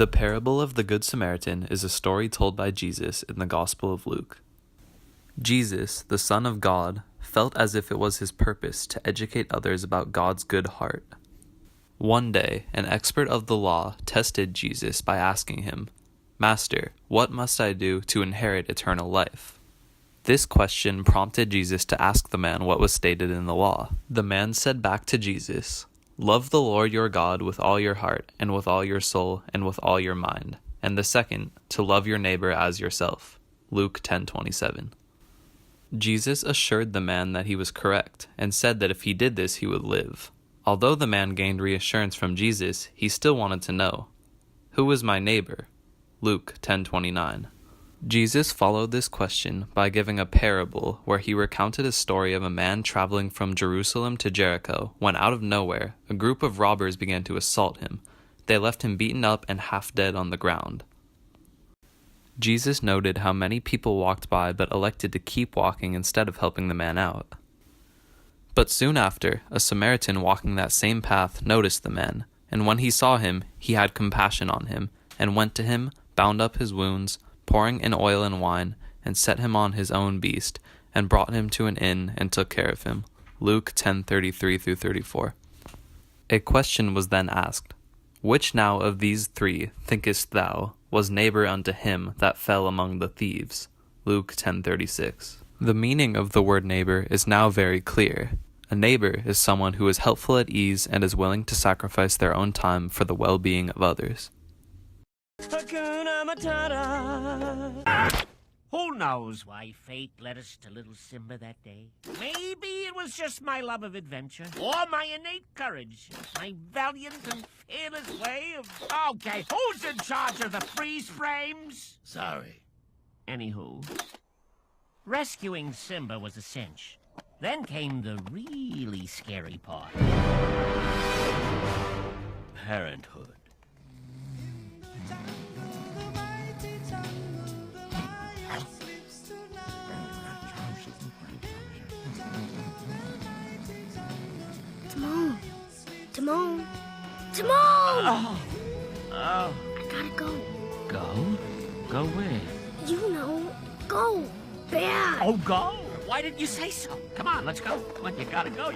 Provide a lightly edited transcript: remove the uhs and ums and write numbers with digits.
The parable of the Good Samaritan is a story told by Jesus in the Gospel of Luke. Jesus, the Son of God, felt as if it was his purpose to educate others about God's good heart. One day, an expert of the law tested Jesus by asking him, "Master, what must I do to inherit eternal life?" This question prompted Jesus to ask the man what was stated in the law. The man said back to Jesus, "Love the Lord your God with all your heart, and with all your soul, and with all your mind. And the second, to love your neighbor as yourself." Luke 10:27. Jesus assured the man that he was correct, and said that if he did this he would live. Although the man gained reassurance from Jesus, he still wanted to know, "Who is my neighbor?" Luke 10:29. Jesus followed this question by giving a parable where he recounted a story of a man traveling from Jerusalem to Jericho when out of nowhere a group of robbers began to assault him. They left him beaten up and half dead on the ground. Jesus noted how many people walked by but elected to keep walking instead of helping the man out. But soon after, a Samaritan walking that same path noticed the man, and when he saw him, he had compassion on him, and went to him, bound up his wounds, pouring in oil and wine, and set him on his own beast, and brought him to an inn and took care of him. Luke 10:33-34. A question was then asked, "Which now of these three, thinkest thou, was neighbor unto him that fell among the thieves?" Luke 10:36. The meaning of the word neighbor is now very clear. A neighbor is someone who is helpful at ease and is willing to sacrifice their own time for the well-being of others. Hakuna Matata. Who knows why fate led us to little Simba that day? Maybe it was just my love of adventure, or my innate courage, my valiant and fearless way of... Okay, who's in charge of the freeze frames? Sorry. Anywho, rescuing Simba was a cinch. Then came the really scary part. Parenthood. Timon! Timon! Timon! Oh. I gotta go. Go? Go where? You know, go. Bad. Oh, go? Why didn't you say so? Come on, let's go. Come on, you gotta go.